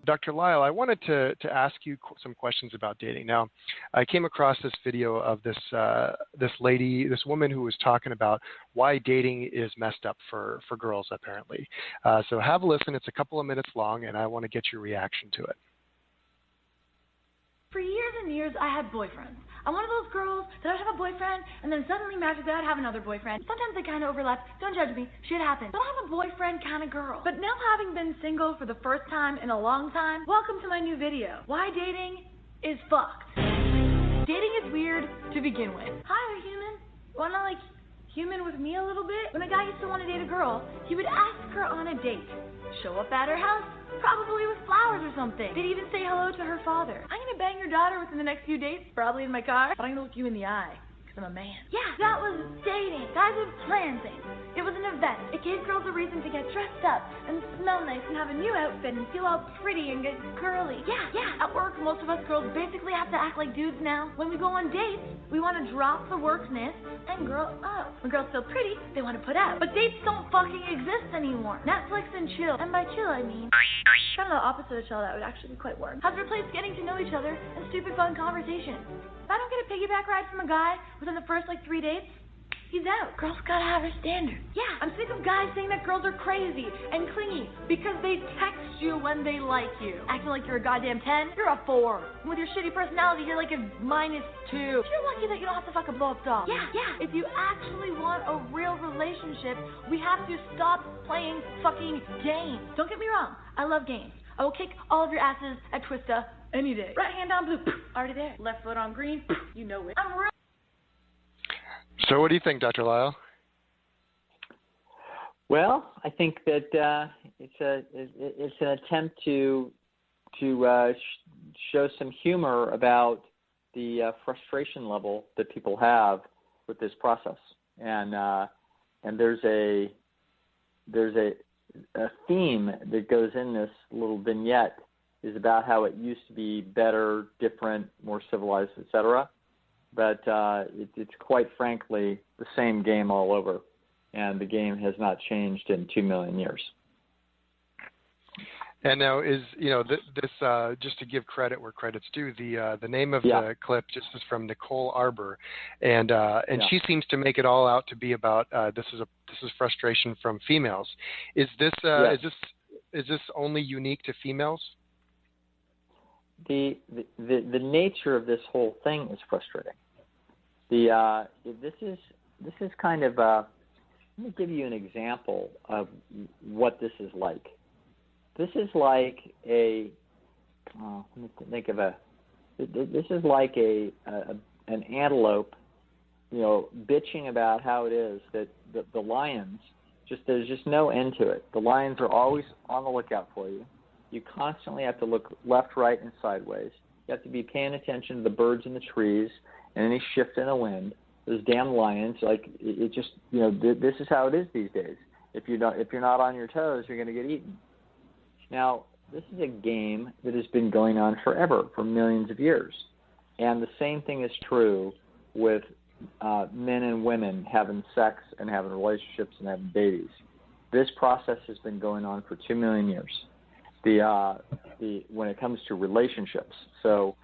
Dr. Lisle, I wanted to ask you some questions about dating. Now, I came across this video of this this woman who was talking about why dating is messed up for girls, apparently. So have a listen. It's a couple of minutes long, and I want to get your reaction to it. For years and years, I had boyfriends. I'm one of those girls that I'd have a boyfriend, and then suddenly magically I'd have another boyfriend. Sometimes they kind of overlap. Don't judge me. Shit happens. But I'm a boyfriend kind of girl. But now having been single for the first time in a long time, welcome to my new video. Why dating is fucked. Dating is weird to begin with. Hi, human. Wanna human with me a little bit? When a guy used to want to date a girl, he would ask her on a date. Show up at her house, probably with flowers or something. They'd even say hello to her father. I'm gonna bang your daughter within the next few dates, probably in my car, but I'm gonna look you in the eye, because I'm a man. Yeah, that was dating. Guys would plan things. It was an event. It gave girls a reason to get dressed up and smell nice and have a new outfit and feel all pretty and get girly. Yeah. At work, most of us girls basically have to act like dudes now. When we go on dates, we want to drop the workness and girl up. When girls feel pretty, they want to put out. But dates don't fucking exist anymore. Netflix and chill. And by chill, I mean kind of the opposite of chill. That would actually be quite warm. Has replaced getting to know each other and stupid fun conversation. If I don't get a piggyback ride from a guy within the first 3 dates, he's out. Girls gotta have her standards. Yeah, I'm sick of guys saying that girls are crazy and clingy because they text you when they like you. Acting like you're a goddamn 10, you're a 4. And with your shitty personality, you're like a -2. You're lucky that you don't have to fuck a blow-up doll. Yeah. If you actually want a real relationship, we have to stop playing fucking games. Don't get me wrong, I love games. I will kick all of your asses at Twista any day. Right hand on blue, already there. Left foot on green, you know it. I'm real. So what do you think, Dr. Lisle? Well, I think that it's an attempt to show some humor about the frustration level that people have with this process, and there's a theme that goes in this little vignette is about how it used to be better, different, more civilized, etc. But it's quite frankly the same game all over, and the game has not changed in 2 million years. And now is this just to give credit where credit's due. The name of the clip just is from Nicole Arbor, and she seems to make it all out to be about this is frustration from females. Is this only unique to females? The nature of this whole thing is frustrating. This is kind of let me give you an example of what this is like. This is like this is like an antelope, bitching about how it is that the lions there's just no end to it. The lions are always on the lookout for you. You constantly have to look left, right, and sideways. You have to be paying attention to the birds in the trees and any shift in the wind. Those damn lions, it just, this is how it is these days. If you're not on your toes, you're going to get eaten. Now, this is a game that has been going on forever, for millions of years. And the same thing is true with men and women having sex and having relationships and having babies. This process has been going on for 2 million years. When it comes to relationships. So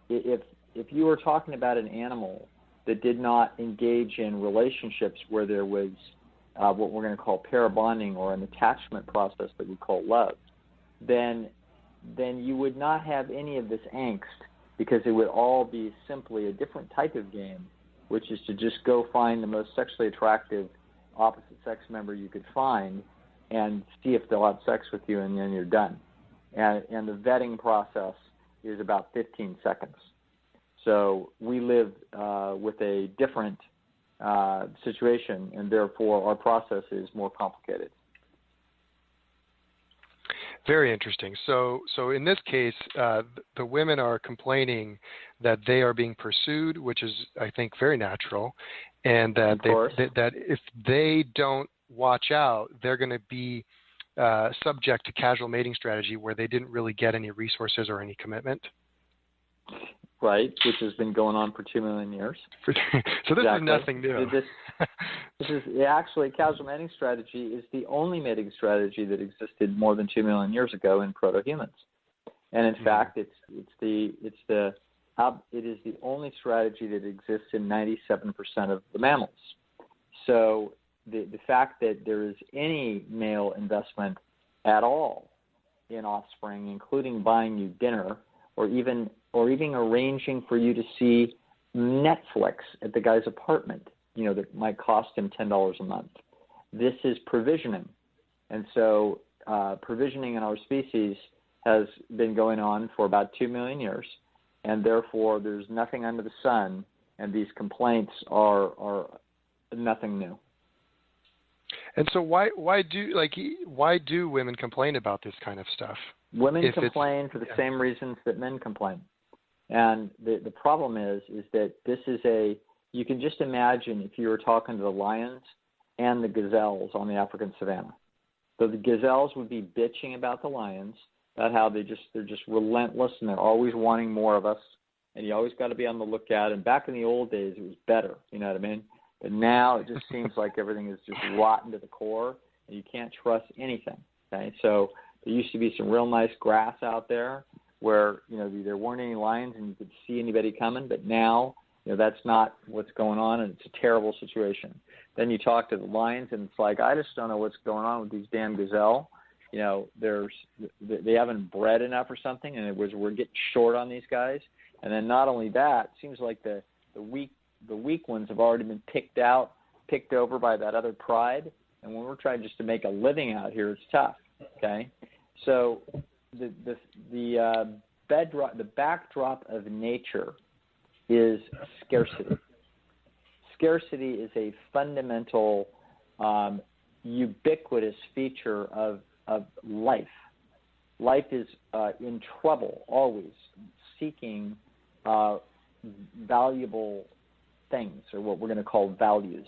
if you were talking about an animal that did not engage in relationships where there was what we're going to call pair bonding or an attachment process that we call love, then you would not have any of this angst, because it would all be simply a different type of game, which is to just go find the most sexually attractive opposite sex member you could find and see if they'll have sex with you, and then you're done. And the vetting process is about 15 seconds. So we live with a different situation, and therefore our process is more complicated. Very interesting. So in this case, the women are complaining that they are being pursued, which is, I think, very natural, and that that if they don't watch out, they're going to be subject to casual mating strategy where they didn't really get any resources or any commitment. Right, which has been going on for 2 million years. So this is nothing new. This is actually, casual mating strategy is the only mating strategy that existed more than 2 million years ago in proto-humans. And in fact, it is the only strategy that exists in 97% of the mammals. So the fact that there is any male investment at all in offspring, including buying you dinner or even arranging for you to see Netflix at the guy's apartment, that might cost him $10 a month. This is provisioning. And so provisioning in our species has been going on for about 2 million years, and therefore there's nothing under the sun, and these complaints are nothing new. And so why do women complain about this kind of stuff? Women complain for the same reasons that men complain. And the problem is that this is you can just imagine if you were talking to the lions and the gazelles on the African savannah. So the gazelles would be bitching about the lions, about how they're just relentless and they're always wanting more of us, and you always got to be on the lookout. And back in the old days, it was better, you know what I mean? But now it just seems like everything is just rotten to the core, and you can't trust anything. Okay, so there used to be some real nice grass out there where there weren't any lions and you could see anybody coming, but now that's not what's going on, and it's a terrible situation. Then you talk to the lions, and it's like, I just don't know what's going on with these damn gazelle. They haven't bred enough or something, and we're getting short on these guys. And then not only that, it seems like the weak ones have already been picked over by that other pride. And when we're trying just to make a living out here, it's tough. Okay, so the backdrop of nature is scarcity. Scarcity is a fundamental, ubiquitous feature of life. Life is in trouble, always seeking valuable things, or what we're going to call values.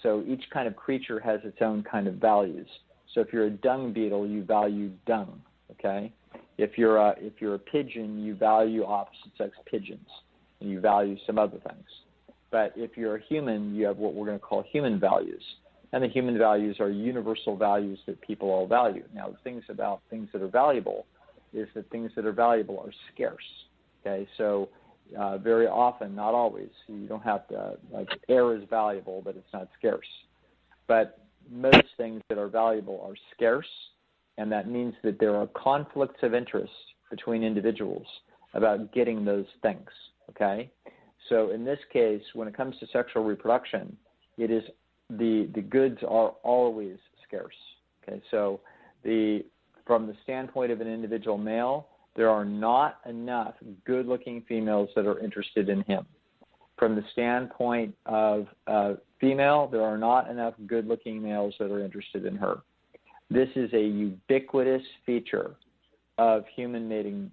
So each kind of creature has its own kind of values. So if you're a dung beetle, you value dung. Okay, if you're a pigeon, you value opposite sex pigeons, and you value some other things. But if you're a human, you have what we're going to call human values. And the human values are universal values that people all value. Now, the things about things that are valuable is that things that are valuable are scarce. Okay, so very often, not always, you don't have to, like air is valuable, but it's not scarce. But most things that are valuable are scarce, and that means that there are conflicts of interest between individuals about getting those things. Okay, so in this case, when it comes to sexual reproduction, it is the goods are always scarce. Okay, so from the standpoint of an individual male, there are not enough good-looking females that are interested in him. From the standpoint of a female, there are not enough good-looking males that are interested in her. This is a ubiquitous feature of human mating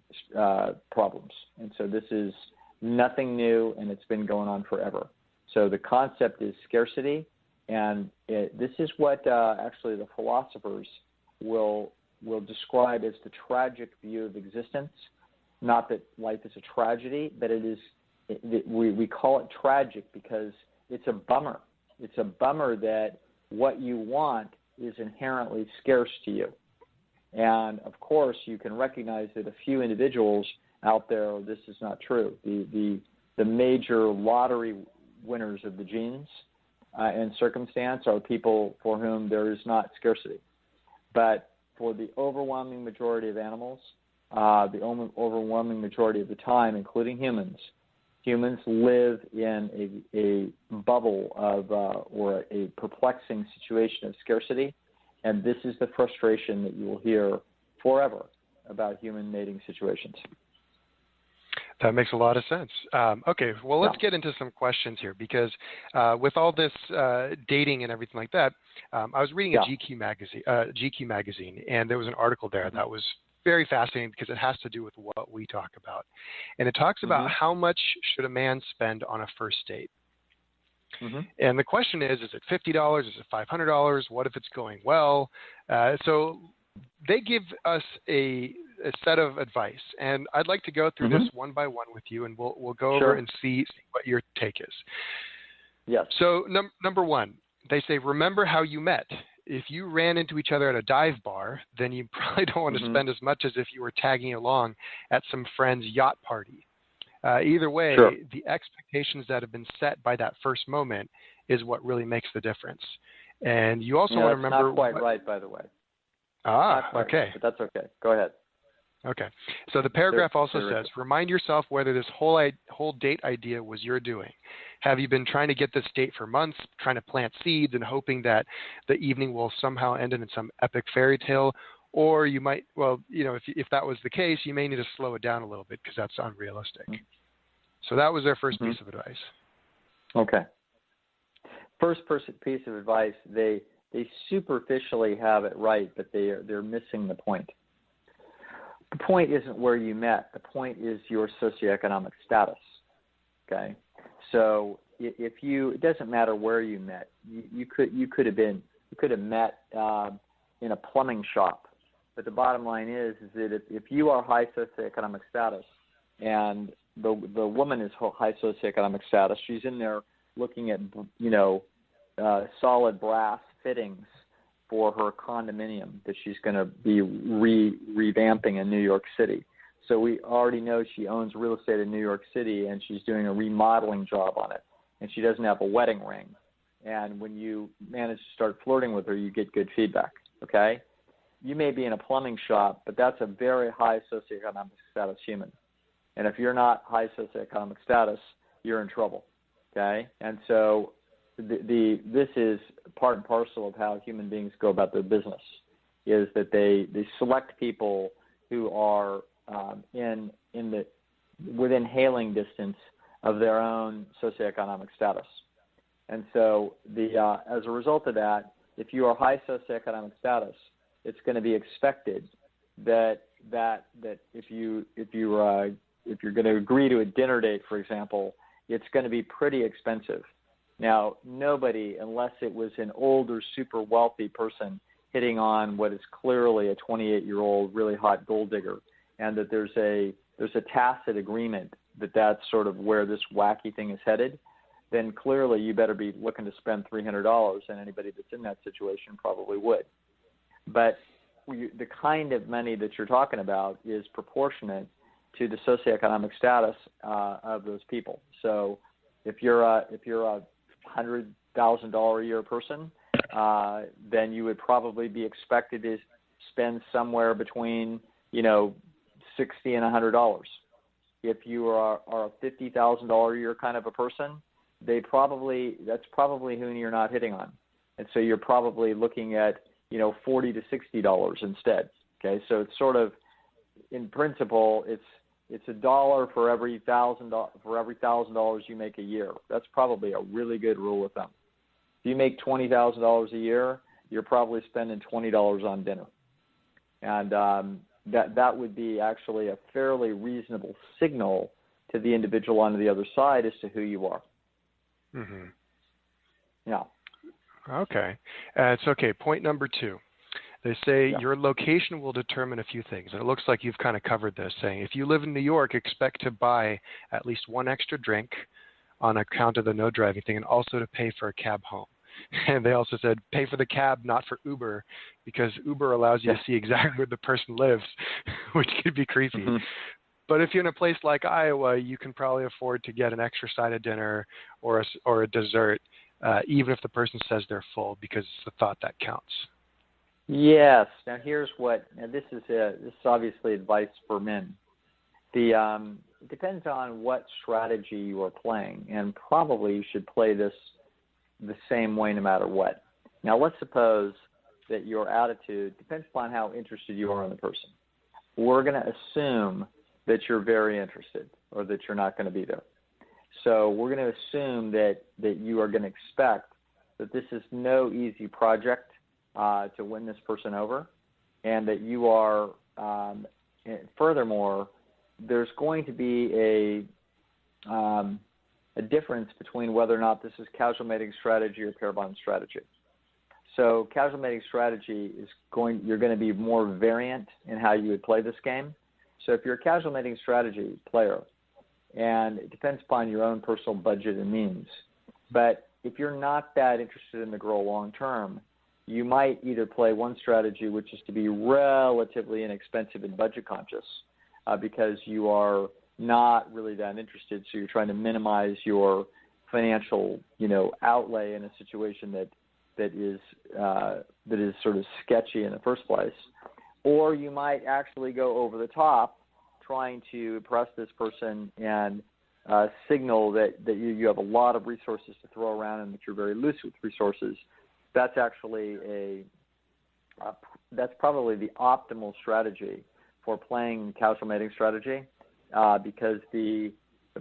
problems. And so this is nothing new, and it's been going on forever. So the concept is scarcity, and this is what actually the philosophers will describe as the tragic view of existence. Not that life is a tragedy, but we call it tragic because it's a bummer. It's a bummer that what you want is inherently scarce to you. And, of course, you can recognize that a few individuals out there, this is not true. The major lottery winners of the genes and circumstance are people for whom there is not scarcity. But for the overwhelming majority of animals, the overwhelming majority of the time, including humans live in a bubble of or a perplexing situation of scarcity, and this is the frustration that you will hear forever about human mating situations. That makes a lot of sense. Okay, well, let's get into some questions here because with all this dating and everything like that, I was reading a GQ magazine, and there was an article there that was very fascinating because it has to do with what we talk about. And it talks about how much should a man spend on a first date? And the question is it $50? Is it $500? What if it's going well? So they give us a set of advice, and I'd like to go through this one by one with you, and we'll go over and see what your take is. Yes. So number one, they say, remember how you met. if you ran into each other at a dive bar, then you probably don't want to spend as much as if you were tagging along at some friend's yacht party. Either way, Sure. the expectations that have been set by that first moment is what really makes the difference. And you also want to remember. That's not quite right, by the way. Okay. Right, but that's okay. Go ahead. Okay. So the paragraph also says, remind yourself whether this whole date idea was your doing. Have you been trying to get this date for months, trying to plant seeds and hoping that the evening will somehow end in some epic fairy tale? Or you might, if that was the case, you may need to slow it down a little bit because that's unrealistic. So that was their first piece of advice. Okay. First piece of advice, they superficially have it right, but they're missing the point. The point isn't where you met. The point is your socioeconomic status. Okay, so it doesn't matter where you met. You could have met in a plumbing shop. But the bottom line is that if you are high socioeconomic status and the woman is high socioeconomic status, she's in there looking at solid brass fittings for her condominium that she's going to be revamping in New York City. So we already know she owns real estate in New York City, and she's doing a remodeling job on it, and she doesn't have a wedding ring. And when you manage to start flirting with her, you get good feedback, okay? You may be in a plumbing shop, but that's a very high socioeconomic status human. And if you're not high socioeconomic status, you're in trouble, okay? And so this is part and parcel of how human beings go about their business, is that they select people who are within hailing distance of their own socioeconomic status. And so as a result of that, if you are high socioeconomic status, it's going to be expected that if you're going to agree to a dinner date, for example, it's going to be pretty expensive. Now, nobody, unless it was an older, super wealthy person hitting on what is clearly a 28-year-old really hot gold digger, and that there's a tacit agreement that that's sort of where this wacky thing is headed, then clearly you better be looking to spend $300, and anybody that's in that situation probably would. But the kind of money that you're talking about is proportionate to the socioeconomic status of those people. So if you're a $100,000 a year person, then you would probably be expected to spend somewhere between $60 and $100. If you are a $50,000 a year kind of a person, that's probably who you're not hitting on, and so you're probably looking at $40 to $60 instead. Okay, so it's sort of, in principle, it's $1 for every $1,000 you make a year. That's probably a really good rule of thumb. If you make $20,000 a year, you're probably spending $20 on dinner, and that would be actually a fairly reasonable signal to the individual on the other side as to who you are. Mm-hmm. Yeah. Okay. It's okay. Point number 2. They say your location will determine a few things. And it looks like you've kind of covered this, saying if you live in New York, expect to buy at least one extra drink on account of the no driving thing, and also to pay for a cab home. And they also said pay for the cab, not for Uber, because Uber allows you to see exactly where the person lives, which could be creepy. Mm-hmm. But if you're in a place like Iowa, you can probably afford to get an extra side of dinner or a dessert, even if the person says they're full, because it's the thought that counts. Yes. Now this is obviously advice for men. It depends on what strategy you are playing, and probably you should play this the same way no matter what. Now, let's suppose that your attitude depends upon how interested you are in the person. We're going to assume that you're very interested or that you're not going to be there. So we're going to assume that you are going to expect that this is no easy project to win this person over, and that you are, furthermore, there's going to be a difference between whether or not this is casual mating strategy or pair bond strategy. So casual mating strategy you're going to be more variant in how you would play this game. So if you're a casual mating strategy player, and it depends upon your own personal budget and means, but if you're not that interested in the girl long term, you might either play one strategy, which is to be relatively inexpensive and budget conscious, because you are not really that interested, so you're trying to minimize your financial, outlay in a situation that is sort of sketchy in the first place. Or you might actually go over the top, trying to impress this person and signal that you have a lot of resources to throw around and that you're very loose with resources. That's actually that's probably the optimal strategy for playing casual mating strategy, because the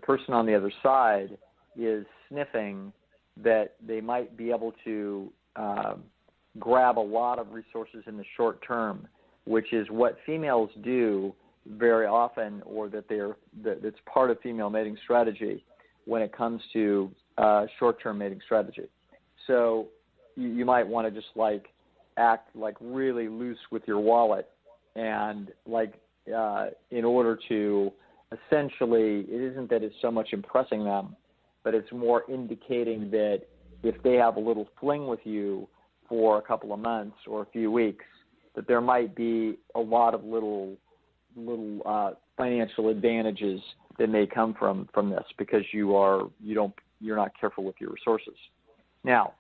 person on the other side is sniffing that they might be able to grab a lot of resources in the short term, which is what females do very often, or that's part of female mating strategy when it comes to short-term mating strategy. So you might want to just act really loose with your wallet, and in order to essentially, it isn't that it's so much impressing them, but it's more indicating that if they have a little fling with you for a couple of months or a few weeks, that there might be a lot of little financial advantages that may come from this, because you're not careful with your resources. Now,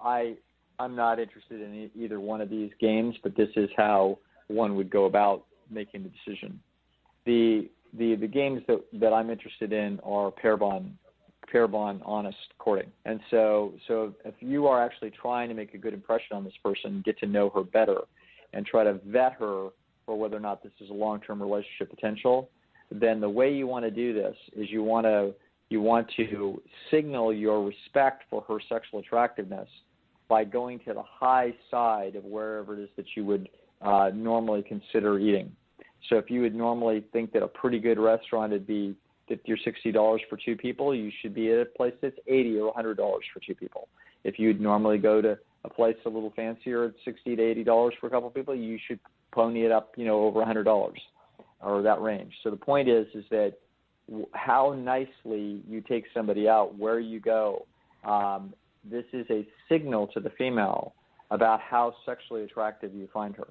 I'm not interested in either one of these games, but this is how one would go about making the decision. The games that I'm interested in are pair bond honest courting. And so if you are actually trying to make a good impression on this person, get to know her better, and try to vet her for whether or not this is a long-term relationship potential, then the way you want to do this is you want to signal your respect for her sexual attractiveness by going to the high side of wherever it is that you would normally consider eating. So if you would normally think that a pretty good restaurant would be $50 or $60 for two people, you should be at a place that's $80 or $100 for two people. If you'd normally go to a place a little fancier at $60 to $80 for a couple of people, you should pony it up, over $100 or that range. So the point is that how nicely you take somebody out, where you go, this is a signal to the female about how sexually attractive you find her.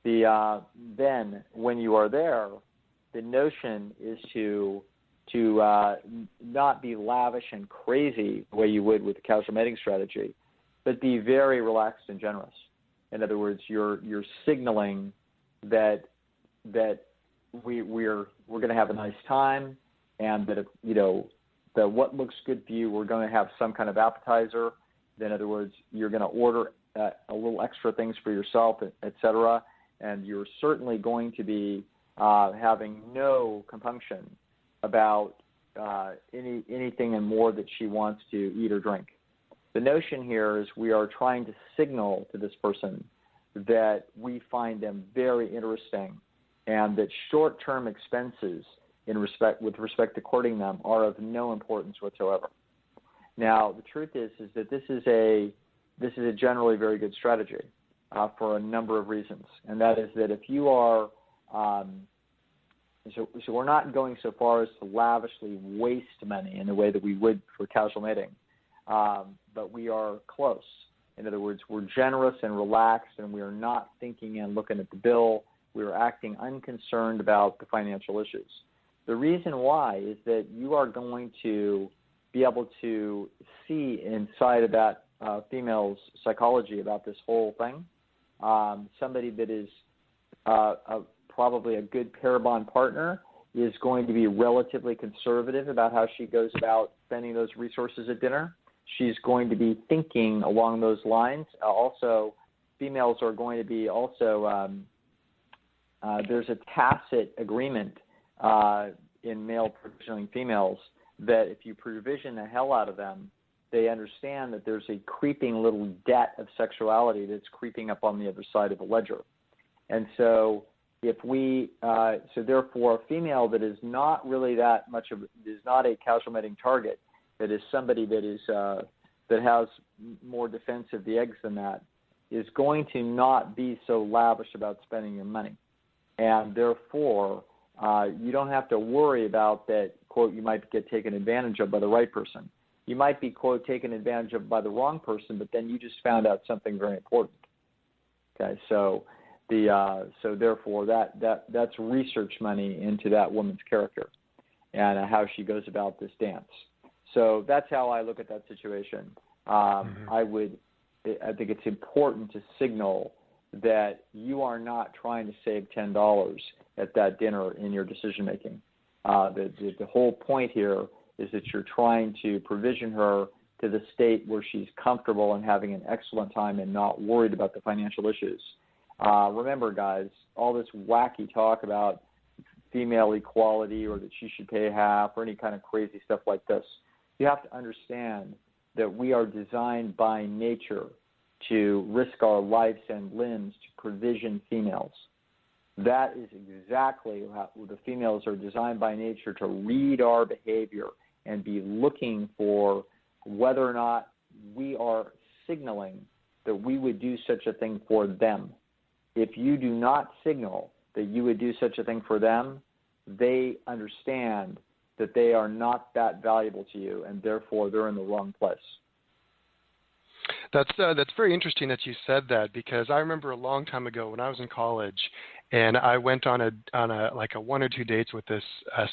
Then when you are there, the notion is to not be lavish and crazy the way you would with the casual mating strategy, but be very relaxed and generous. In other words, you're signaling that we're going to have a nice time, and that that what looks good for you, we're going to have some kind of appetizer. In other words, you're going to order a little extra things for yourself, et cetera, and you're certainly going to be having no compunction about anything and more that she wants to eat or drink. The notion here is we are trying to signal to this person that we find them very interesting, and that short-term expenses with respect to courting them are of no importance whatsoever. Now, the truth is that this is a generally very good strategy for a number of reasons, and that is that if you are so we're not going so far as to lavishly waste money in the way that we would for casual mating, but we are close. In other words, we're generous and relaxed, and we are not thinking and looking at the bill. We are acting unconcerned about the financial issues. The reason why is that you are going to be able to see inside of that female's psychology about this whole thing. Somebody that is probably a good pair bond partner is going to be relatively conservative about how she goes about spending those resources at dinner. She's going to be thinking along those lines. Also, females are going to be there's a tacit agreement in male provisioning females that if you provision the hell out of them, they understand that there's a creeping little debt of sexuality that's creeping up on the other side of the ledger. And so therefore a female that is not really is not a casual mating target, that is somebody that is that has more defense of the eggs than that, is going to not be so lavish about spending your money. And therefore, you don't have to worry about that, quote, you might get taken advantage of by the right person. You might be, quote, taken advantage of by the wrong person, but then you just found out something very important. Okay, so so therefore that's research money into that woman's character and how she goes about this dance. So that's how I look at that situation. I think it's important to signal that you are not trying to save $10 at that dinner in your decision making. The whole point here is that you're trying to provision her to the state where she's comfortable and having an excellent time and not worried about the financial issues. Remember, guys, all this wacky talk about female equality or that she should pay half or any kind of crazy stuff like this, you have to understand that we are designed by nature to risk our lives and limbs to provision females. That is exactly how the females are designed by nature to read our behavior and be looking for whether or not we are signaling that we would do such a thing for them. If you do not signal that you would do such a thing for them, they understand that they are not that valuable to you, and therefore they're in the wrong place. That's very interesting that you said that, because I remember a long time ago when I was in college, and I went on a 1 or 2 dates with this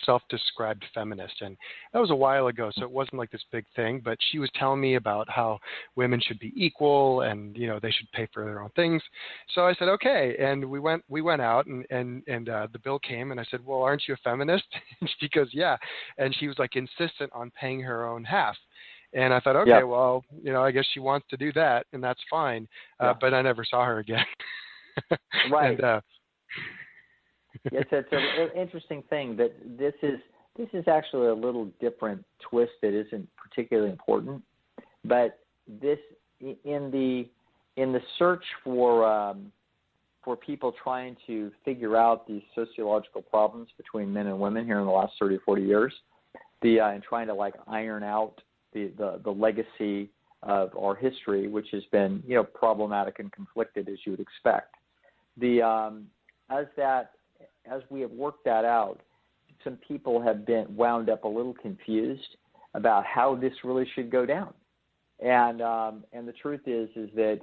self-described feminist, and that was a while ago, so it wasn't like this big thing. But she was telling me about how women should be equal, and they should pay for their own things. So I said okay, and we went out, and the bill came, and I said, well, aren't you a feminist? And she goes, yeah, and she was like insistent on paying her own half. And I thought, okay, well, I guess she wants to do that, and that's fine. But I never saw her again. Right. And, yes, it's an interesting thing that this is actually a little different twist that isn't particularly important. But this in the search for people trying to figure out these sociological problems between men and women here in the last 30 or 40 years, and trying to iron out the legacy of our history, which has been problematic and conflicted as you would expect. As we have worked that out, some people have been wound up a little confused about how this really should go down. And the truth is that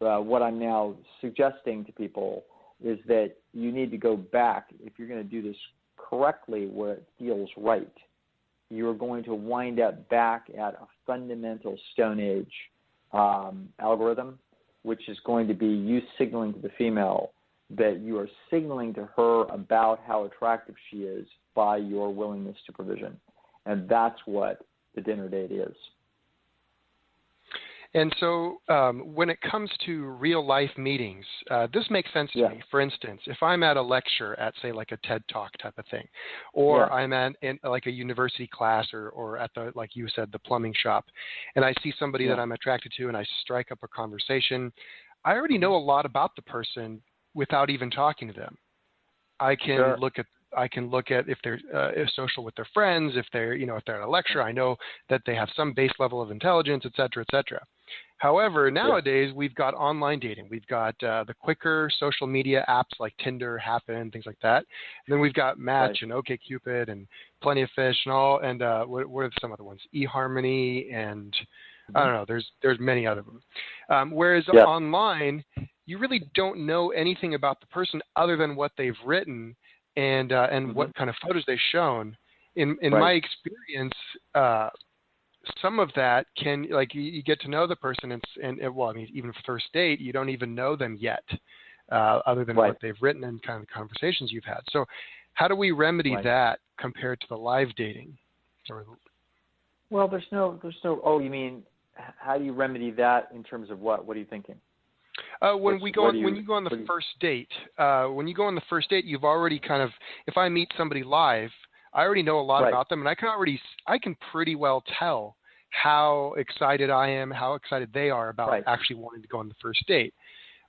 what I'm now suggesting to people is that you need to go back, if you're going to do this correctly where it feels right. You're going to wind up back at a fundamental Stone Age algorithm, which is going to be you signaling to the female that you are signaling to her about how attractive she is by your willingness to provision. And that's what the dinner date is. And so when it comes to real-life meetings, this makes sense to me. For instance, if I'm at a lecture at, say, like a TED Talk type of thing, or I'm in like a university class or at the, like you said, the plumbing shop, and I see somebody that I'm attracted to and I strike up a conversation, I already know a lot about the person without even talking to them. I can look at if they're social with their friends, if they're at a lecture, I know that they have some base level of intelligence, et cetera, et cetera. However, nowadays we've got online dating. We've got the quicker social media apps like Tinder, Happen, things like that. And then we've got Match and OkCupid and Plenty of Fish and all. And what are some other ones? eHarmony and I don't know. There's many other them. Whereas online, you really don't know anything about the person other than what they've written and what kind of photos they've shown. In my experience, some of that can, like, you get to know the person, even for first date, you don't even know them yet, other than what they've written and kind of the conversations you've had. So how do we remedy that compared to the live dating? Well, there's no, you mean, how do you remedy that in terms of what? What are you thinking? When you go on the first date, you've already kind of, if I meet somebody live, I already know a lot about them, and I can pretty well tell how excited I am, how excited they are about actually wanting to go on the first date.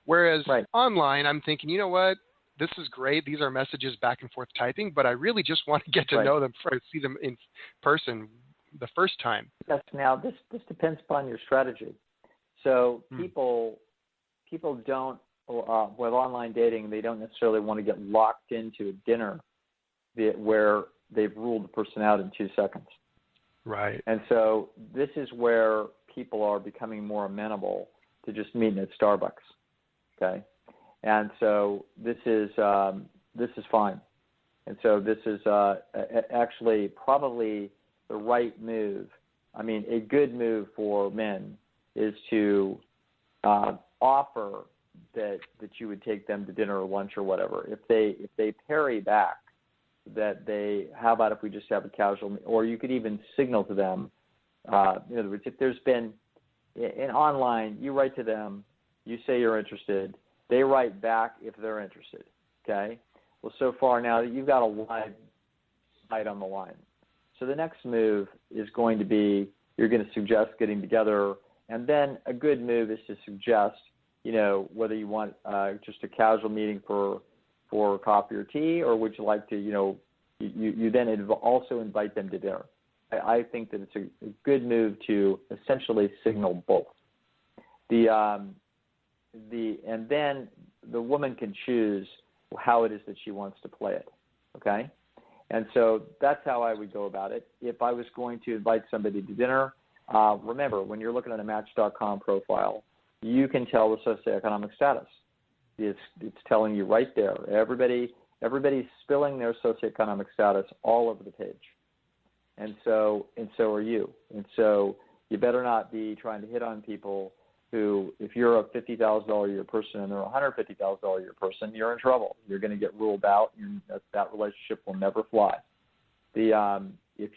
Whereas online, I'm thinking, you know what, this is great. These are messages back and forth typing, but I really just want to get to know them, see them in person the first time. Yes. Now, this depends upon your strategy. So people don't, with online dating, they don't necessarily want to get locked into a dinner where they've ruled the person out in 2 seconds. Right. And so this is where people are becoming more amenable to just meeting at Starbucks. Okay. And so this is fine. And so this is actually probably the right move. I mean, a good move for men is to offer that you would take them to dinner or lunch or whatever. If they parry back that they, how about if we just have a casual, or you could even signal to them, in other words, if there's been, in online, you write to them, you say you're interested, they write back if they're interested, okay? Well, so far now you've got a live fight on the line. So the next move is going to be, you're going to suggest getting together, and then a good move is to suggest, whether you want just a casual meeting for coffee or tea, or would you like to, you then also invite them to dinner. I think that it's a good move to essentially signal both. And then the woman can choose how it is that she wants to play it, okay? And so that's how I would go about it. If I was going to invite somebody to dinner, remember, when you're looking at a Match.com profile, you can tell the socioeconomic status. It's telling you right there. Everybody's spilling their socioeconomic status all over the page. And so are you. And so you better not be trying to hit on people who, if you're a $50,000 a year person and they're a $150,000 a year person, you're in trouble. You're going to get ruled out, and that relationship will never fly. If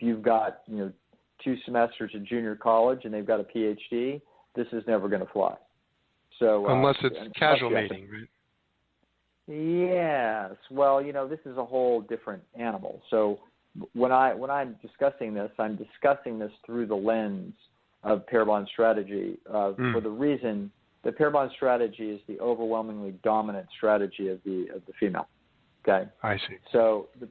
you've got 2 semesters of junior college and they've got a PhD, this is never going to fly. So unless it's casual mating, right? Yes. Well, this is a whole different animal. So when I'm discussing this, I'm discussing this through the lens of pair bond strategy for the reason that pair bond strategy is the overwhelmingly dominant strategy of the female. Okay. I see. So the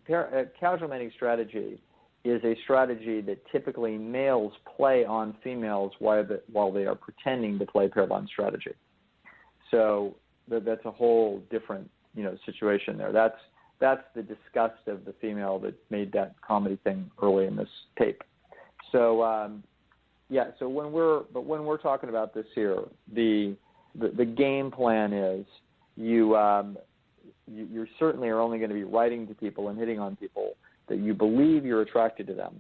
casual mating strategy is a strategy that typically males play on females while they are pretending to play pair bond strategy. So that's a whole different situation there. That's the disgust of the female that made that comedy thing early in this tape. So So when we're talking about this here, the game plan is you certainly are only going to be writing to people and hitting on people that you believe you're attracted to them,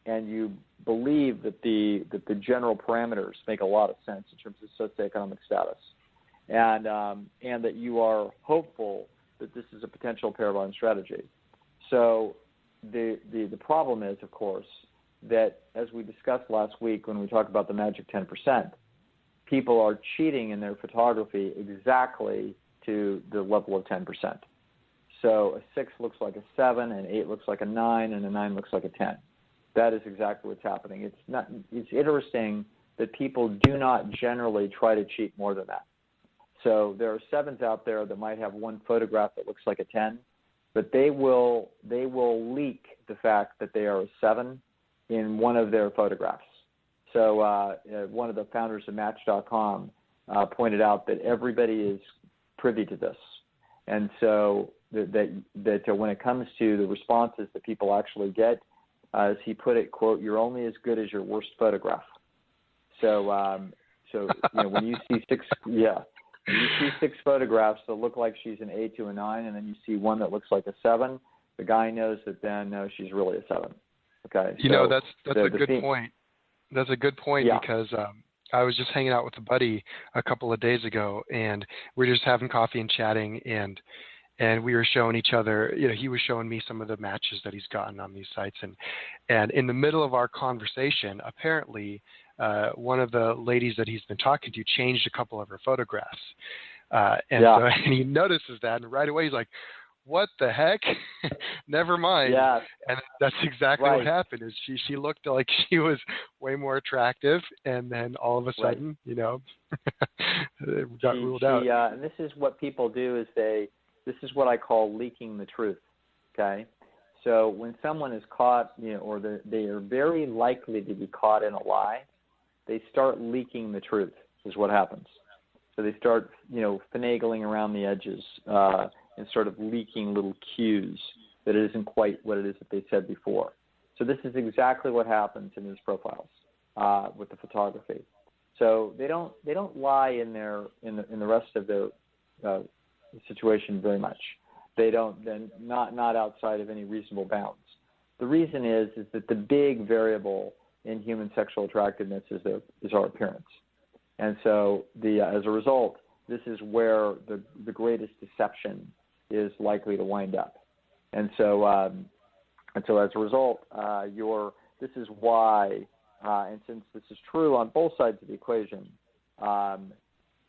and you believe that the general parameters make a lot of sense in terms of socioeconomic status, and that you are hopeful that this is a potential pair bond strategy. So the problem is, of course, that as we discussed last week when we talked about the magic 10%, people are cheating in their photography exactly to the level of 10%. So a 6 looks like a 7, an 8 looks like a 9, and a 9 looks like a 10. That is exactly what's happening. It's interesting that people do not generally try to cheat more than that. So there are 7s out there that might have one photograph that looks like a 10, but they will leak the fact that they are a 7 in one of their photographs. So one of the founders of Match.com pointed out that everybody is privy to this, and so that when it comes to the responses that people actually get, as he put it, quote, "You're only as good as your worst photograph." So when you see 6, when you see 6 photographs that look like she's an 8 to a 9, and then you see one that looks like a 7, the guy knows that then no, she's really a 7. Okay. That's a good point. That's a good point because I was just hanging out with a buddy a couple of days ago, and we were just having coffee and chatting, and we were showing each other. He was showing me some of the matches that he's gotten on these sites, and in the middle of our conversation, apparently one of the ladies that he's been talking to changed a couple of her photographs, so he notices that, and right away he's like, "What the heck?" Never mind. Yeah. And that's exactly what happened. Is she looked like she was way more attractive, and then all of a sudden, got ruled out. And this is what people do: is this is what I call leaking the truth. Okay. So when someone is caught, or they are very likely to be caught in a lie, they start leaking the truth. Is what happens. So they start, finagling around the edges. And sort of leaking little cues that it isn't quite what it is that they said before. So this is exactly what happens in these profiles with the photography. So they don't lie in the rest of their situation very much. They don't, then not outside of any reasonable bounds. The reason is that the big variable in human sexual attractiveness is our appearance, and so as a result, this is where the greatest deception is likely to wind up, and so as a result, this is why, and since this is true on both sides of the equation,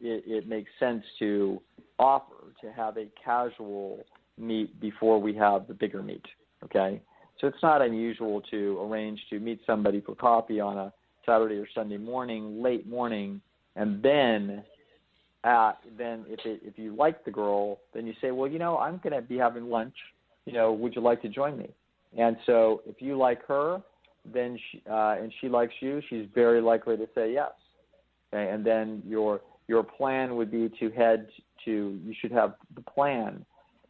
it makes sense to offer to have a casual meet before we have the bigger meet. Okay, so it's not unusual to arrange to meet somebody for coffee on a Saturday or Sunday morning, late morning, and then if you like the girl, then you say, well, I'm going to be having lunch. Would you like to join me? And so if you like her, then and she likes you, she's very likely to say yes. Okay? And then your plan would be you should have the plan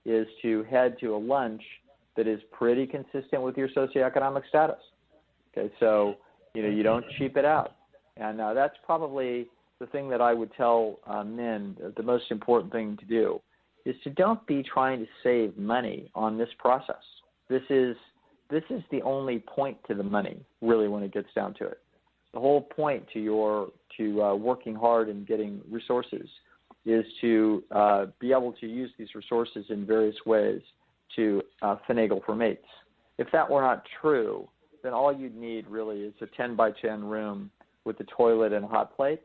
is to head to a lunch that is pretty consistent with your socioeconomic status. Okay, so you don't cheap it out, and that's probably the thing that I would tell men. The most important thing to do is to don't be trying to save money on this process. This is the only point to the money, really, when it gets down to it. The whole point to working hard and getting resources is to be able to use these resources in various ways to finagle for mates. If that were not true, then all you'd need really is a 10 by 10 room with a toilet and a hot plate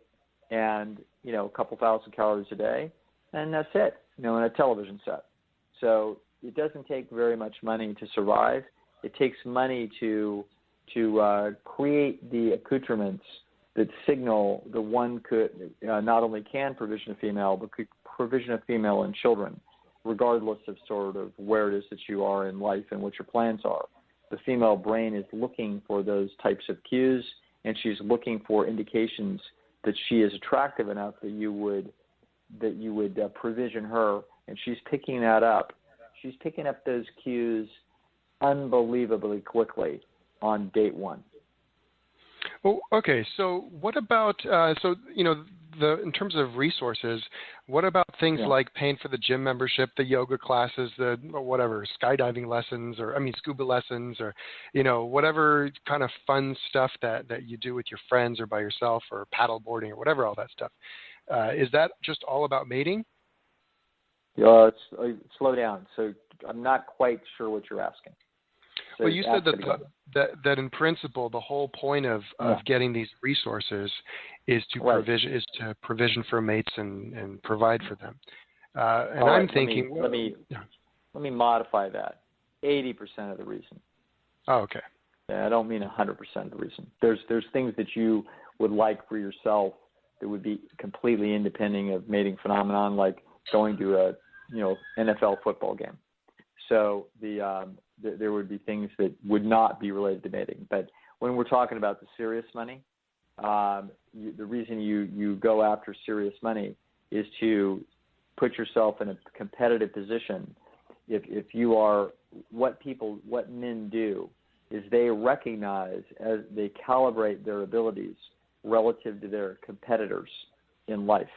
and, a couple thousand calories a day, and that's it, and a television set. So it doesn't take very much money to survive. It takes money to create the accoutrements that signal that one could not only can provision a female, but could provision a female and children, regardless of sort of where it is that you are in life and what your plans are. The female brain is looking for those types of cues, and she's looking for indications that she is attractive enough that you would provision her, and she's picking that up. She's picking up those cues unbelievably quickly on date one. Well, okay. So what about in terms of resources, what about things like paying for the gym membership, the yoga classes, the whatever, skydiving lessons, scuba lessons, or whatever kind of fun stuff that you do with your friends or by yourself, or paddle boarding or whatever, all that stuff. Is that just all about mating? Slow down. So I'm not quite sure what you're asking. So well, you said that in principle, the whole point of getting these resources is to provision for mates and provide for them. And I'm thinking, let me modify that. 80% of the reason. Oh, okay. I don't mean 100% of the reason. There's things that you would like for yourself that would be completely independent of mating phenomenon, like going to a NFL football game. So there would be things that would not be related to mating. But when we're talking about the serious money, the reason you go after serious money is to put yourself in a competitive position. If you are, what men do is they recognize as they calibrate their abilities relative to their competitors in life.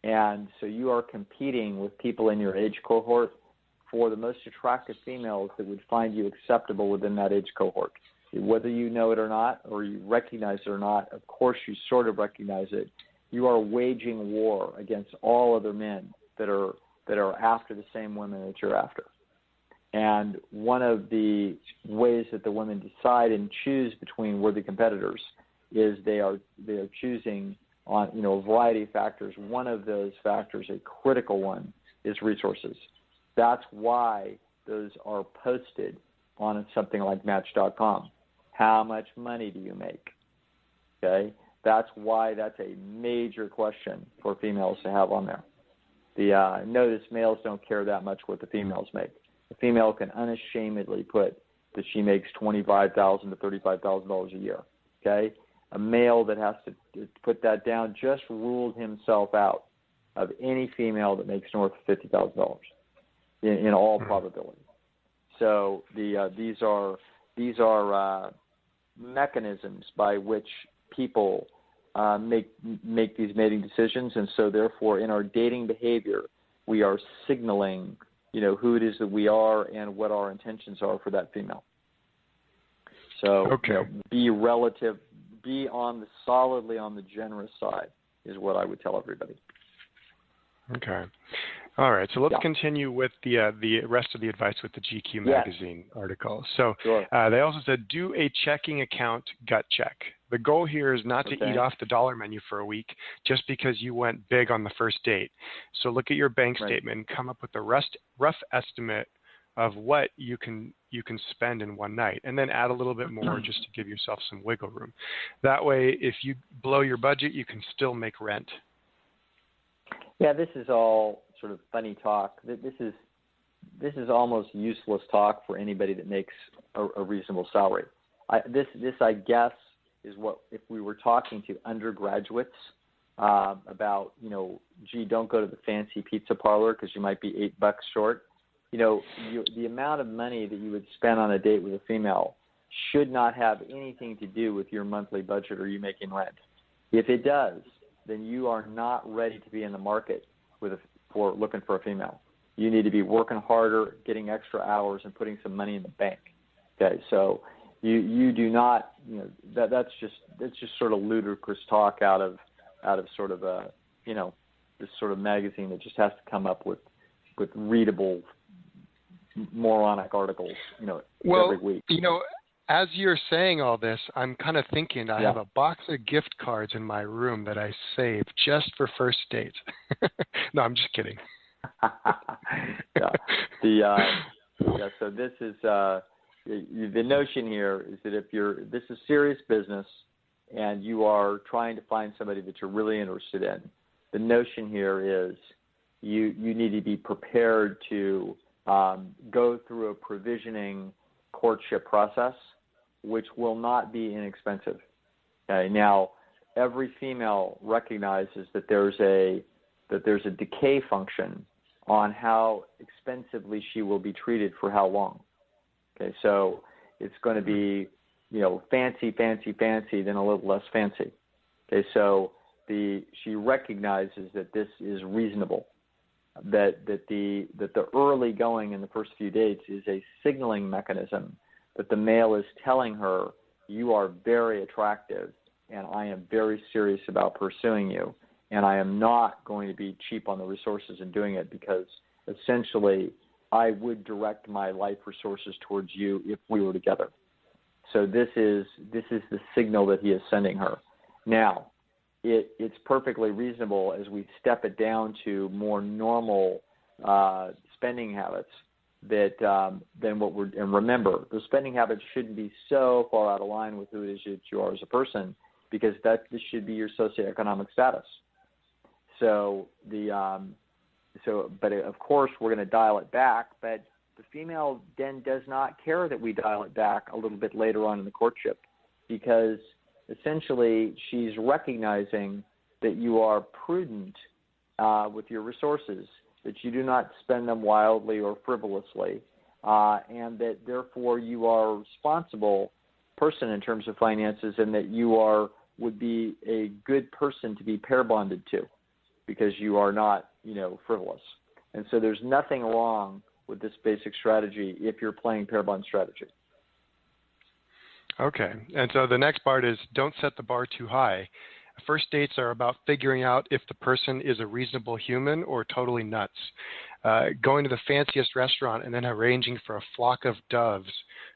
And so you are competing with people in your age cohort for the most attractive females that would find you acceptable within that age cohort. Whether you know it or not, or you recognize it or not, of course you sort of recognize it. You are waging war against all other men that are after the same women that you're after. And one of the ways that the women decide and choose between worthy competitors is they are choosing on a variety of factors. One of those factors, a critical one, is resources. That's why those are posted on something like Match.com. How much money do you make? Okay, that's why that's a major question for females to have on there. Notice males don't care that much what the females make. The female can unashamedly put that she makes $25,000 to $35,000 a year. Okay, a male that has to put that down just ruled himself out of any female that makes north of $50,000 in all probability. So these are mechanisms by which people make these mating decisions, and so therefore in our dating behavior, we are signaling, who it is that we are and what our intentions are for that female. So be solidly on the generous side is what I would tell everybody. Okay. All right. So let's continue with the rest of the advice with the GQ magazine article. So they also said, do a checking account gut check. The goal here is not to eat off the dollar menu for a week just because you went big on the first date. So look at your bank statement and come up with a rough estimate of what you can spend in one night, and then add a little bit more just to give yourself some wiggle room. That way, if you blow your budget, you can still make rent. Yeah, this is all sort of funny talk. This is almost useless talk for anybody that makes a reasonable salary. This I guess is what, if we were talking to undergraduates about, gee, don't go to the fancy pizza parlor because you might be $8 short. The amount of money that you would spend on a date with a female should not have anything to do with your monthly budget or you making rent. If it does, then you are not ready to be in the market for looking for a female. You need to be working harder, getting extra hours, and putting some money in the bank. Okay, so you do not, that's just sort of ludicrous talk out of sort of a, this sort of magazine that just has to come up with readable moronic articles, every week. As you're saying all this, I'm kind of thinking I have a box of gift cards in my room that I saved just for first dates. No, I'm just kidding. So this is the notion here is that this is serious business and you are trying to find somebody that you're really interested in. The notion here is you need to be prepared to go through a provisioning courtship process, which will not be inexpensive. Okay. Now, every female recognizes that there's a decay function on how expensively she will be treated for how long. Okay, so it's going to be, fancy, then a little less fancy. Okay, so she recognizes that this is reasonable. That the early going in the first few dates is a signaling mechanism that the male is telling her, you are very attractive and I am very serious about pursuing you, and I am not going to be cheap on the resources in doing it because essentially I would direct my life resources towards you if we were together. So this is the signal that he is sending her. Now, it's perfectly reasonable as we step it down to more normal spending habits and remember, the spending habits shouldn't be so far out of line with who it is that you are as a person, because this should be your socioeconomic status. So but of course we're going to dial it back, but the female then does not care that we dial it back a little bit later on in the courtship, because essentially she's recognizing that you are prudent with your resources, that you do not spend them wildly or frivolously, and that therefore you are a responsible person in terms of finances, and that you would be a good person to be pair bonded to, because you are not, frivolous. And so there's nothing wrong with this basic strategy if you're playing pair bond strategy. Okay. And so the next part is, don't set the bar too high. First dates are about figuring out if the person is a reasonable human or totally nuts. Going to the fanciest restaurant and then arranging for a flock of doves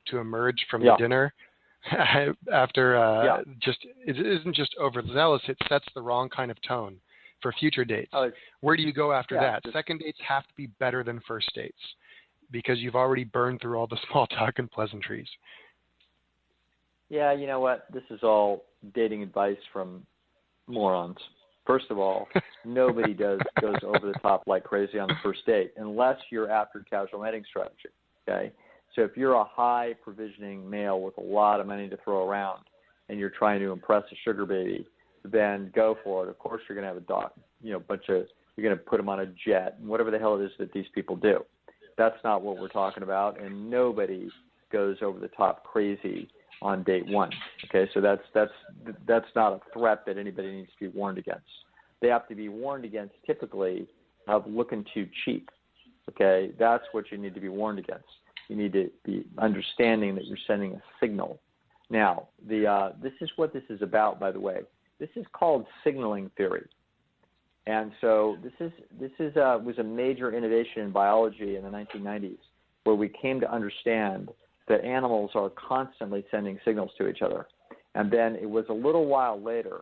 to emerge from the dinner after it isn't just overzealous, it sets the wrong kind of tone for future dates. Where do you go after that? Second dates have to be better than first dates because you've already burned through all the small talk and pleasantries. Yeah, you know what? This is all dating advice from morons. First of all, nobody goes over the top like crazy on the first date unless you're after casual mating strategy. Okay, so if you're a high provisioning male with a lot of money to throw around and you're trying to impress a sugar baby, then go for it. Of course, you're going to have you're going to put them on a jet and whatever the hell it is that these people do. That's not what we're talking about, and nobody goes over the top crazy on date one. Okay, so that's not a threat that anybody needs to be warned against. They have to be warned against typically of looking too cheap. Okay, that's what you need to be warned against. You need to be understanding that you're sending a signal. Now, this is what this is about, by the way. This is called signaling theory. And so this was a major innovation in biology in the 1990s, where we came to understand that animals are constantly sending signals to each other. And then it was a little while later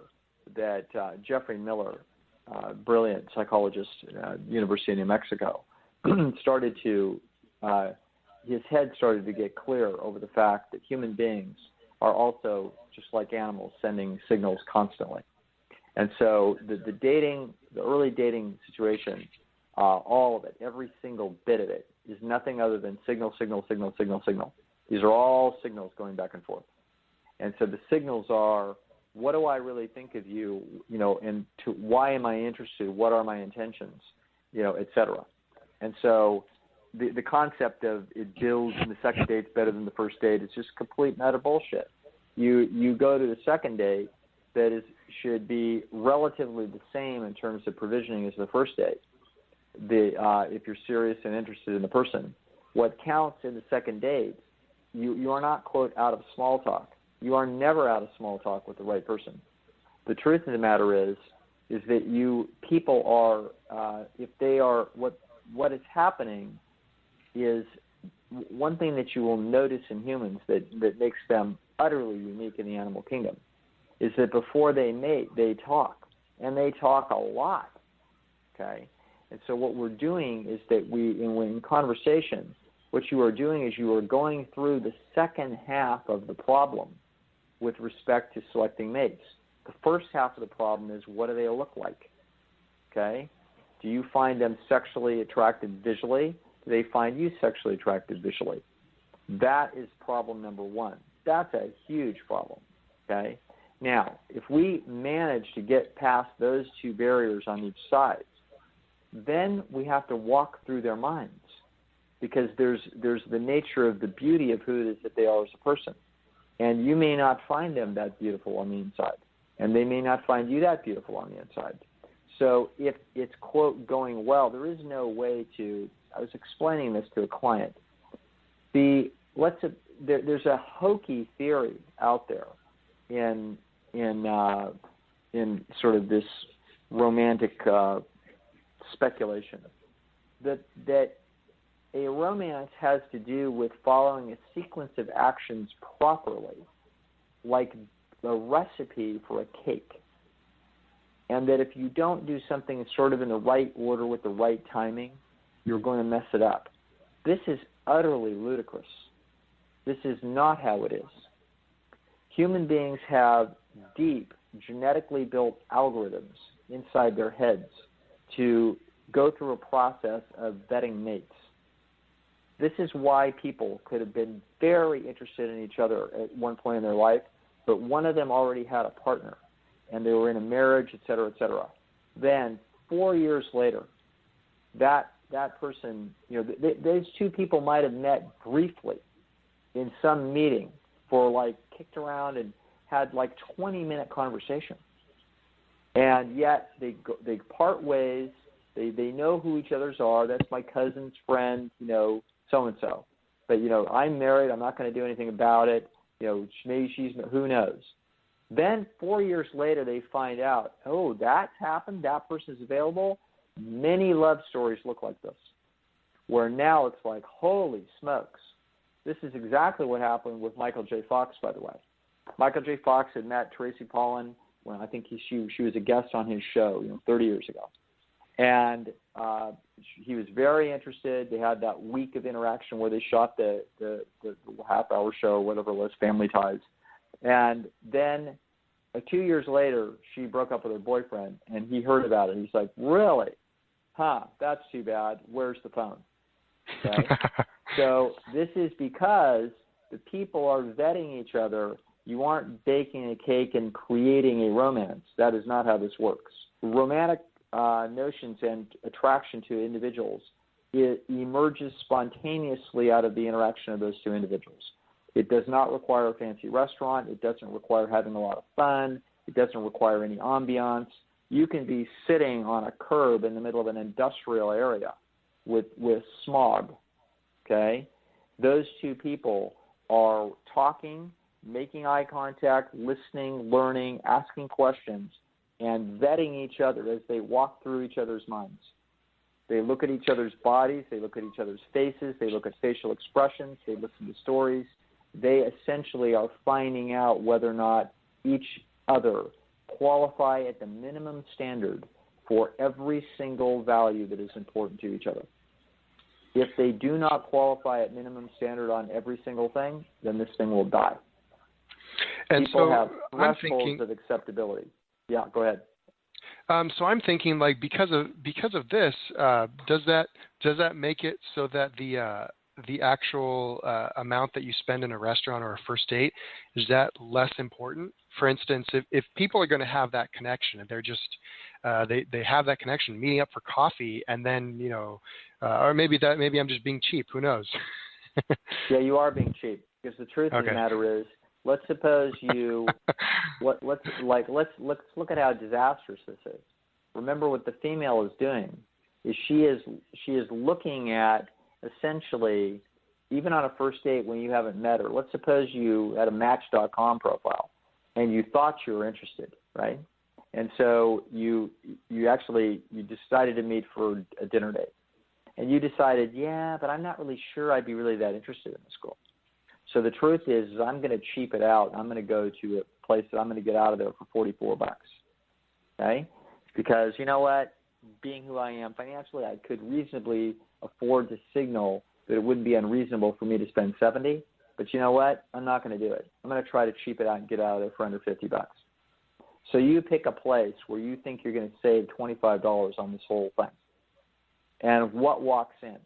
that Jeffrey Miller, brilliant psychologist at University of New Mexico, his head started to get clear over the fact that human beings are also, just like animals, sending signals constantly. And so the early dating situation, all of it, every single bit of it, is nothing other than signal, signal, signal, signal, signal. These are all signals going back and forth. And so the signals are, what do I really think of you, and why am I interested? What are my intentions, et cetera. And so the concept of it builds and the second date's better than the first date is just complete and utter bullshit. You go to the second date that should be relatively the same in terms of provisioning as the first date. If you're serious and interested in the person, what counts in the second date, you are not, quote, out of small talk. You are never out of small talk with the right person. The truth of the matter is that people are, if they are, what is happening is one thing that you will notice in humans that makes them utterly unique in the animal kingdom is that before they mate, they talk, and they talk a lot, okay? And so what we're doing is that in conversation, what you are doing is you are going through the second half of the problem with respect to selecting mates. The first half of the problem is, what do they look like, okay? Do you find them sexually attractive visually? Do they find you sexually attractive visually? That is problem number one. That's a huge problem, okay? Now, if we manage to get past those two barriers on each side, then we have to walk through their minds, because there's the nature of the beauty of who it is that they are as a person. And you may not find them that beautiful on the inside, and they may not find you that beautiful on the inside. So if it's, quote, going well, there is no way to – I was explaining this to a client. There's a hokey theory out there in sort of this romantic speculation that a romance has to do with following a sequence of actions properly, like a recipe for a cake. And that if you don't do something sort of in the right order with the right timing, you're going to mess it up. This is utterly ludicrous. This is not how it is. Human beings have deep, genetically built algorithms inside their heads to go through a process of vetting mates. This is why people could have been very interested in each other at one point in their life, but one of them already had a partner, and they were in a marriage, et cetera, et cetera. Then 4 years later, that person, those two people might have met briefly in some meeting for kicked around and had 20-minute conversation. And yet they part ways. They know who each other's are. That's my cousin's friend, so-and-so. But, I'm married. I'm not going to do anything about it. Maybe she's, who knows. Then 4 years later, they find out, oh, that's happened. That person's available. Many love stories look like this, where now it's like, holy smokes. This is exactly what happened with Michael J. Fox, by the way. Michael J. Fox had met Tracy Pollan when I think she was a guest on his show 30 years ago. And he was very interested. They had that week of interaction where they shot the half-hour show, whatever it was, Family Ties. And then 2 years later, she broke up with her boyfriend, and he heard about it. He's like, really? Huh, that's too bad. Where's the phone? Okay? So this is because the people are vetting each other. You aren't baking a cake and creating a romance. That is not how this works. Romantic notions and attraction to individuals, it emerges spontaneously out of the interaction of those two individuals. It does not require a fancy restaurant. It doesn't require having a lot of fun. It doesn't require any ambiance. You can be sitting on a curb in the middle of an industrial area with smog, okay? Those two people are talking, making eye contact, listening, learning, asking questions, and vetting each other as they walk through each other's minds. They look at each other's bodies. They look at each other's faces. They look at facial expressions. They listen to stories. They essentially are finding out whether or not each other qualify at the minimum standard for every single value that is important to each other. If they do not qualify at minimum standard on every single thing, then this thing will die. And people so have I'm thresholds thinking of acceptability. Yeah, go ahead. So I'm thinking, like, because of this, does that make it so that the actual amount that you spend in a restaurant or a first date, is that less important? For instance, if people are going to have that connection and they're just they have that connection, meeting up for coffee, and then or maybe I'm just being cheap. Who knows? Yeah, you are being cheap, because the truth of the matter is, let's suppose you let's look at how disastrous this is. Remember, what the female is doing is she is looking at, essentially, even on a first date when you haven't met her. Let's suppose you had a Match.com profile and you thought you were interested, right? And so you decided to meet for a dinner date, and you decided, yeah, but I'm not really sure I'd be really that interested in this girl. So the truth is I'm going to cheap it out. I'm going to go to a place that I'm going to get out of there for $44, okay? Because you know what? Being who I am financially, I could reasonably afford to signal that it wouldn't be unreasonable for me to spend $70. But you know what? I'm not going to do it. I'm going to try to cheap it out and get out of there for under $50. So you pick a place where you think you're going to save $25 on this whole thing. And what walks in?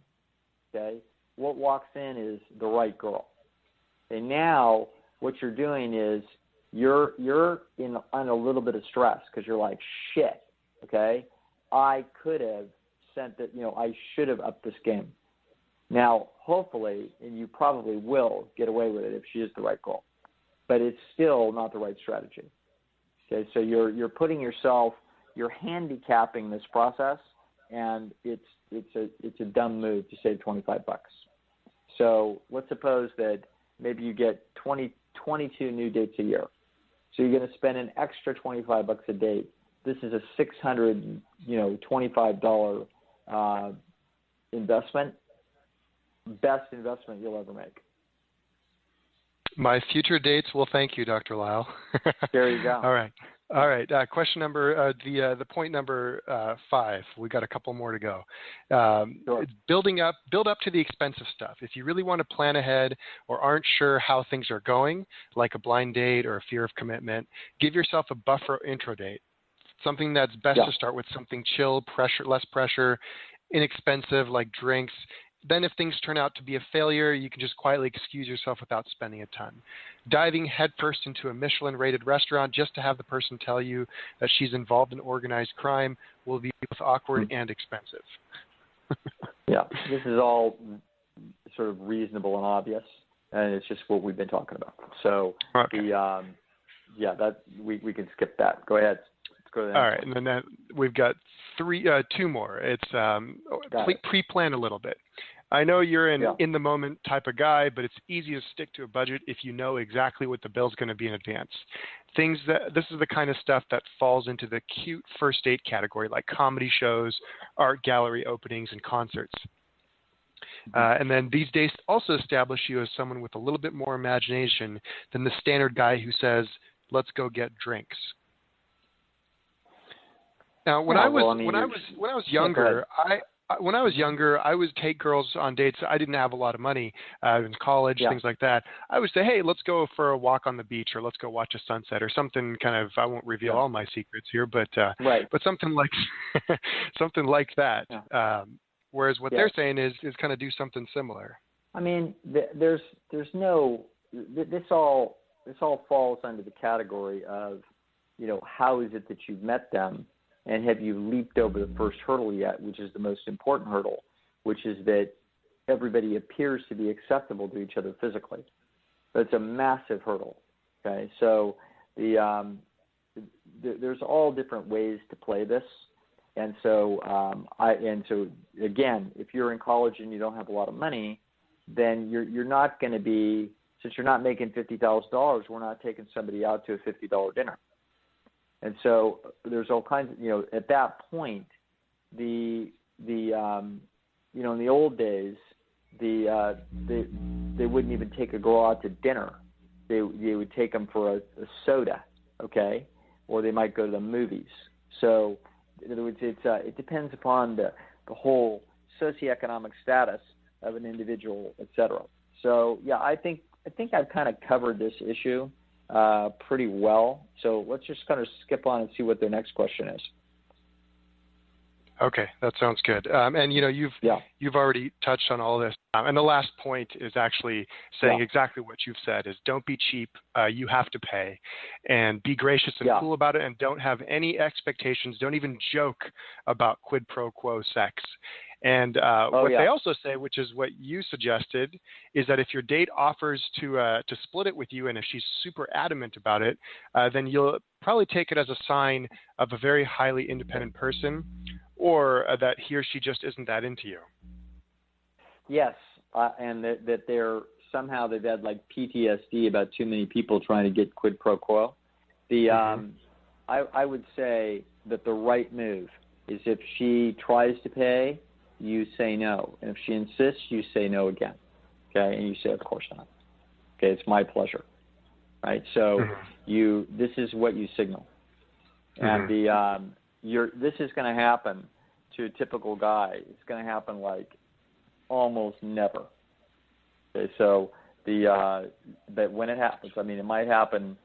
Okay? What walks in is the right girl. And now what you're doing is you're on a little bit of stress, because you're like, shit, okay? I could have sent that, I should have upped this game. Now, hopefully, and you probably will get away with it if she is the right girl, but it's still not the right strategy. Okay, so you're putting yourself, you're handicapping this process, and it's a dumb move to save $25. So let's suppose that maybe you get 22 new dates a year. So you're going to spend an extra $25 a date. This is a $625 investment. Best investment you'll ever make. My future dates will thank you, Dr. Lisle. There you go. All right. Question number, the point number 5. We got a couple more to go. Sure. Build up to the expensive stuff. If you really want to plan ahead or aren't sure how things are going, like a blind date or a fear of commitment, give yourself a buffer intro date. Something that's best to start with something chill, less pressure, inexpensive, like drinks. Then if things turn out to be a failure, you can just quietly excuse yourself without spending a ton. Diving headfirst into a Michelin-rated restaurant just to have the person tell you that she's involved in organized crime will be both awkward and expensive. Yeah, this is all sort of reasonable and obvious, and it's just what we've been talking about. So we can skip that. Go ahead. Let's go to the next all right, one. And then we've got two more. It's pre-plan a little bit. I know you're in the moment type of guy, but it's easy to stick to a budget if you know exactly what the bill's going to be in advance. This is the kind of stuff that falls into the cute first date category, like comedy shows, art gallery openings, and concerts. And then these days also establish you as someone with a little bit more imagination than the standard guy who says, "Let's go get drinks." Now, when I was younger, I would take girls on dates. I didn't have a lot of money in college, things like that. I would say, hey, let's go for a walk on the beach, or let's go watch a sunset, or something kind of. I won't reveal all my secrets here, but something like something like that. Yeah. Whereas what they're saying is kind of do something similar. I mean, there's no. This all falls under the category of, how is it that you've met them? And have you leaped over the first hurdle yet, which is the most important hurdle, which is that everybody appears to be acceptable to each other physically. It's a massive hurdle. Okay, so there's all different ways to play this, and so again, if you're in college and you don't have a lot of money, then you're not going to be, since you're not making $50,000, we're not taking somebody out to a $50 dinner, and so there's all kinds of, at that point, in the old days, they wouldn't even take a girl out to dinner. They would take them for a soda, okay, or they might go to the movies. So in other words, it depends upon the whole socioeconomic status of an individual, et cetera. So yeah, I think I've kind of covered this issue pretty well. So let's just kind of skip on and see what their next question is. Okay, that sounds good. And you've already touched on all this. And the last point is actually saying exactly what you've said: is don't be cheap. You have to pay, and be gracious and cool about it. And don't have any expectations. Don't even joke about quid pro quo sex. And they also say, which is what you suggested, is that if your date offers to split it with you, and if she's super adamant about it, then you'll probably take it as a sign of a very highly independent person, or that he or she just isn't that into you. Yes, and that they've had like PTSD about too many people trying to get quid pro quo. I would say that the right move is if she tries to pay, you say no. And if she insists, you say no again. Okay, and you say, of course not. Okay, it's my pleasure. Right? So this is what you signal. And this is going to happen to a typical guy. It's going to happen like almost never. Okay, so but when it happens, I mean, it might happen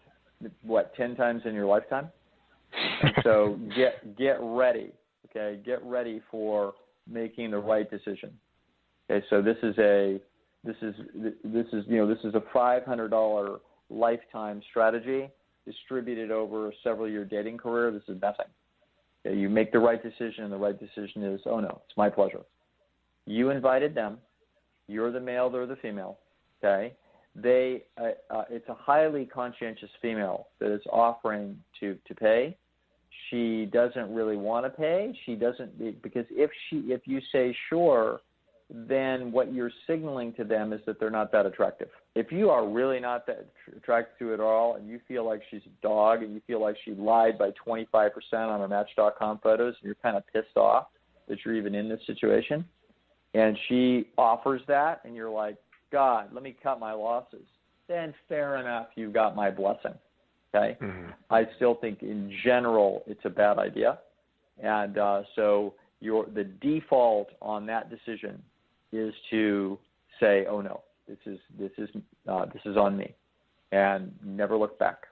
10 times in your lifetime. And so get ready. Okay, get ready for making the right decision. Okay, so this is a $500 lifetime strategy distributed over a several-year dating career. This is nothing. Okay, you make the right decision, and the right decision is, oh no, it's my pleasure. You invited them. You're the male, they're the female. Okay, it's a highly conscientious female that is offering to pay. She doesn't really want to pay. She doesn't, because if you say sure, then what you're signaling to them is that they're not that attractive. If you are really not that attracted to it at all, and you feel like she's a dog, and you feel like she lied by 25% on her Match.com photos, and you're kind of pissed off that you're even in this situation, and she offers that, and you're like, God, let me cut my losses, then fair enough, you've got my blessing. Okay, I still think in general it's a bad idea, and so the default on that decision is to say, oh no, this is on me, and never look back.